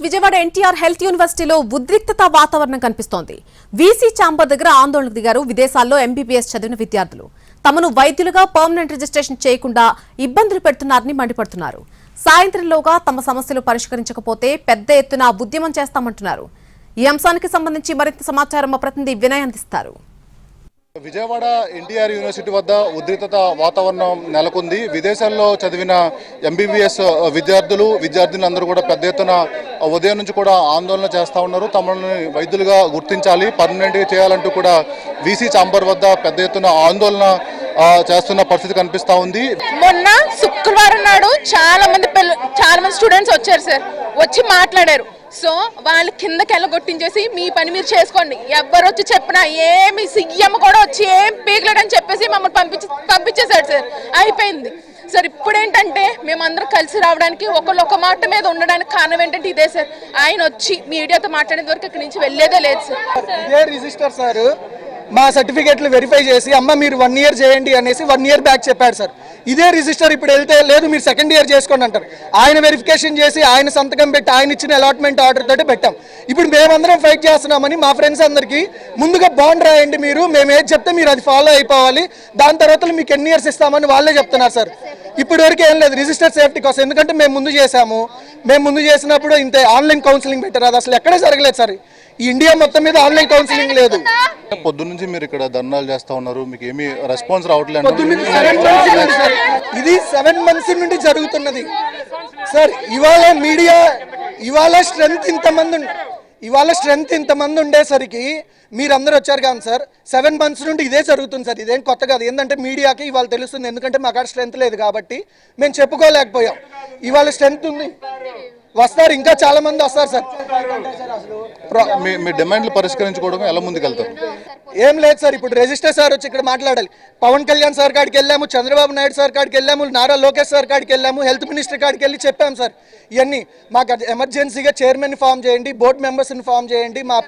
Vijayawada NTR health యూనివర్సిటీలో ఉద్రిక్తత వాతావరణం కనిపిస్తోంది. వీసీ ఛాంబర్ దగ్గర ఆందోళనకు దిగారు విదేశాల్లో ఎంబీబీఎస్ చదివిన విద్యార్థులు. తమను వైద్యులుగా పర్మనెంట్ రిజిస్ట్రేషన్ చేయకుండా ఇబ్బందులు పెడుతున్నారని మండిపడుతున్నారు. సాయంత్రంలోగా తమ సమస్యలు పరిష్కరించకపోతే పెద్ద ఎత్తున ఉద్యమం చేస్తామంటున్నారు. ఈ అంశానికి సంబంధించి మరింత సమాచారం మా ప్రతినిధి వినయ్ అందిస్తారు. విజయవాడ ఎన్టీఆర్ యూనివర్సిటీ వద్ద ఉద్రిక్తత వాతావరణం నెలకొంది. విదేశాల్లో చదివిన ఎంబీబీఎస్ విద్యార్థులందరూ కూడా పెద్ద ఎత్తున ఉదయం నుంచి కూడా ఆందోళన చేస్తూ ఉన్నారు. తమను వైద్యులుగా గుర్తించాలి, పర్మనెంట్గా చేయాలంటూ కూడా వీసీ ఛాంబర్ వద్ద పెద్ద ఎత్తున ఆందోళన చేస్తున్న పరిస్థితి కనిపిస్తూ ఉంది. మొన్న శుక్రవారం నాడు చాలా మంది స్టూడెంట్స్ వచ్చారు సార్, వచ్చి మాట్లాడారు. సో వాళ్ళు కిందకి వెళ్ళగొట్టించేసి మీ పని మీరు చేసుకోండి, ఎవరు వచ్చి చెప్పినా ఏమి సీఎం కూడా వచ్చి ఏం పీకలేడని చెప్పేసి మమ్మల్ని పంపించేశాడు సార్. అయిపోయింది సార్. ఇప్పుడు ఏంటంటే మేమందరం కలిసి రావడానికి ఒక మాట మీద ఉండడానికి కారణం ఏంటంటే ఇదే సార్. ఆయన వచ్చి మీడియాతో మాట్లాడేంత వరకు ఇక్కడి నుంచి వెళ్ళేదే లేదు సార్. ఇదే రిజిస్టర్ సార్ మా సర్టిఫికేట్లు వెరిఫై చేసి అమ్మ మీరు 1 ఇయర్ చేయండి అనేసి 1 ఇయర్ బ్యాక్ చెప్పాడు సార్. ఇదే రిజిస్టర్ ఇప్పుడు వెళ్తే లేదు మీరు 2nd ఇయర్ చేసుకోండి అంటారు. ఆయన వెరిఫికేషన్ చేసి ఆయన సంతకం పెట్టి ఆయన ఇచ్చిన అలాట్మెంట్ ఆర్డర్ తోటి పెట్టాం. ఇప్పుడు మేమందరం ఫైట్ చేస్తున్నామని మా ఫ్రెండ్స్ అందరికీ ముందుగా బాండ్ రాయండి, మేము ఏది చెప్తే మీరు అది ఫాలో అయిపోవాలి, దాని తర్వాత మీకు ఎన్ని ఇయర్స్ ఇస్తామని వాళ్ళే చెప్తున్నారు సార్. ఇప్పటి వరకు ఏం లేదు రిజిస్టర్ సేఫ్టీ కోసం. ఎందుకంటే మేము ముందు చేసినప్పుడు ఇంతే ఆన్లైన్ కౌన్సిలింగ్ పెట్టారు, అది అసలు ఎక్కడే జరగలేదు సార్. ఈ ఇండియా మొత్తం మీద ఆన్లైన్ కౌన్సిలింగ్ లేదు. పొద్దున్న నుంచి మీరు ఇక్కడ ధర్నాలు చేస్తా ఉన్నారు, మీకు ఏమీ రెస్పాన్స్ రావట్లేదు. ఇది 7 months నుండి జరుగుతున్నది సార్. ఇవాళ స్ట్రెంత్ ఇంతమంది ఉండేసరికి మీరందరూ వచ్చారు కానీ సార్ 7 months నుండి ఇదే జరుగుతుంది సార్. ఇదేం కొత్త కాదు. ఏంటంటే మీడియాకి ఇవాళ తెలుస్తుంది, ఎందుకంటే మాకు అక్కడ స్ట్రెంత్ లేదు కాబట్టి మేము చెప్పుకోలేకపోయాం. ఇవాళ స్ట్రెంత్ ఉంది, వస్తారు, ఇంకా చాలా మంది వస్తారు సార్. మీ డిమాండ్లు పరిష్కరించుకోవడం ఎలా ముందుకెళ్తారు? ఏం లేదు సార్. ఇప్పుడు రిజిస్టర్ సార్ వచ్చి ఇక్కడ మాట్లాడాలి. పవన్ కళ్యాణ్ సార్ కాడికి వెళ్ళాము, చంద్రబాబు నాయుడు సార్ కాడికి వెళ్ళాము, నారా లోకేష్ సార్ కాడికి వెళ్ళాము, హెల్త్ మినిస్టర్ కాడికి వెళ్ళి చెప్పాం సార్. ఇవన్నీ మాకు ఎమర్జెన్సీగా చైర్మన్ ఫామ్ చేయండి, బోర్డు మెంబర్స్ని ఫామ్ చేయండి. మా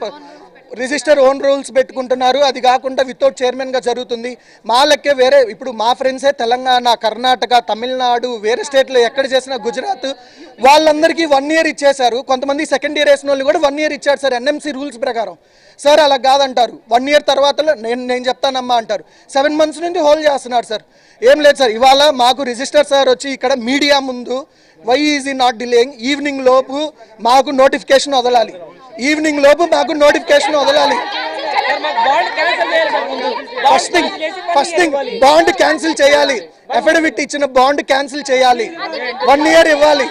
రిజిస్టర్ ఓన్ రూల్స్ పెట్టుకుంటున్నారు, అది కాకుండా వితౌట్ చైర్మన్గా జరుగుతుంది. మా లెక్కే వేరే ఇప్పుడు మా ఫ్రెండ్సే తెలంగాణ, కర్ణాటక, తమిళనాడు, వేరే స్టేట్లో ఎక్కడ చేసినా, గుజరాత్, వాళ్ళందరికీ 1 ఇయర్ ఇచ్చేశారు. కొంతమంది 2nd ఇయర్ వేసిన వాళ్ళు కూడా 1 ఇయర్ ఇచ్చారు సార్ ఎన్ఎంసీ రూల్స్ ప్రకారం. సార్ అలా కాదంటారు, 1 ఇయర్ తర్వాత నేను చెప్తానమ్మా అంటారు. 7 months నుండి హోల్డ్ చేస్తున్నారు సార్. ఏం లేదు సార్. ఇవాళ మాకు రిజిస్టర్ సార్ వచ్చి ఇక్కడ మీడియా ముందు వై ఈజ్ ఈ నాట్ డిలేయింగ్, ఈవినింగ్ లోపు మాకు నోటిఫికేషన్ వదలాలి, ఫస్ట్ థింగ్ బాండ్ క్యాన్సిల్ చేయాలి, అఫిడవిట్ ఇచ్చిన బాండ్ క్యాన్సిల్ చేయాలి, 1 ఇయర్ ఇవ్వాలి.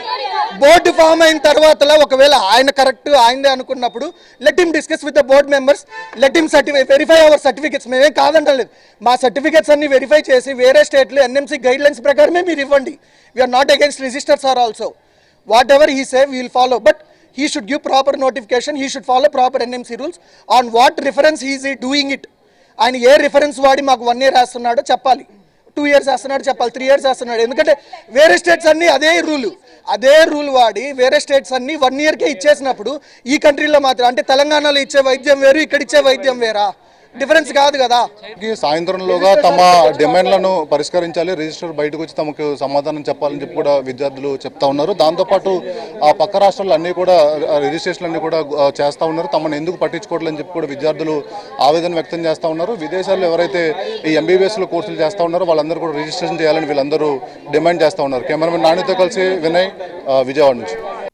బోర్డు ఫామ్ అయిన తర్వాత ఒకవేళ ఆయన కరెక్ట్ ఆయనదే అనుకున్నప్పుడు let him discuss with the board members, let him verify our certificates. మేమేం కాదంటలేదు, మా సర్టిఫికేట్స్ అన్ని వెరిఫై చేసి వేరే స్టేట్లు ఎన్ఎంసీ గైడ్ లైన్స్ ప్రకారమే మీరు ఇవ్వండి. We're not against registers or also. Whatever he say we will follow, but he should give proper notification, he should follow proper NMC rules. On what reference he is doing it, ఆయన ఏ reference వాడి మాకు 1 year వేస్తున్నాడో చెప్పాలి, 2 years వేస్తున్నాడు చెప్పాలి, 3 years వేస్తున్నాడు. ఎందుకంటే వేరే states అన్నీ అదే రూల్ వాడి వేరే స్టేట్స్ అన్నీ 1 ఇయర్కే ఇచ్చేసినప్పుడు ఈ కంట్రీలో మాత్రం అంటే తెలంగాణలో ఇచ్చే వైద్యం వేరు, ఇక్కడ ఇచ్చే వైద్యం వేరా, డిఫరెన్స్ కాదు కదా. సాయంత్రంలోగా తమ డిమాండ్లను పరిష్కరించాలి, రిజిస్టర్ బయటకు వచ్చి తమకు సమాధానం చెప్పాలని చెప్పి కూడా విద్యార్థులు చెప్తా ఉన్నారు. దాంతోపాటు ఆ పక్క రాష్ట్రాలు అన్నీ కూడా రిజిస్ట్రేషన్లు అన్నీ కూడా చేస్తూ ఉన్నారు. తమను ఎందుకు పట్టించుకోవట్లని చెప్పి కూడా విద్యార్థులు ఆవేదన వ్యక్తం చేస్తూ ఉన్నారు. విదేశాల్లో ఎవరైతే ఈ ఎంబీబీఎస్లో కోర్సులు చేస్తూ ఉన్నారో వాళ్ళందరూ కూడా రిజిస్ట్రేషన్ చేయాలని వీళ్ళందరూ డిమాండ్ చేస్తూ ఉన్నారు. కెమెరామెన్ నానితో కలిసి వినయ్, విజయవాడ నుంచి.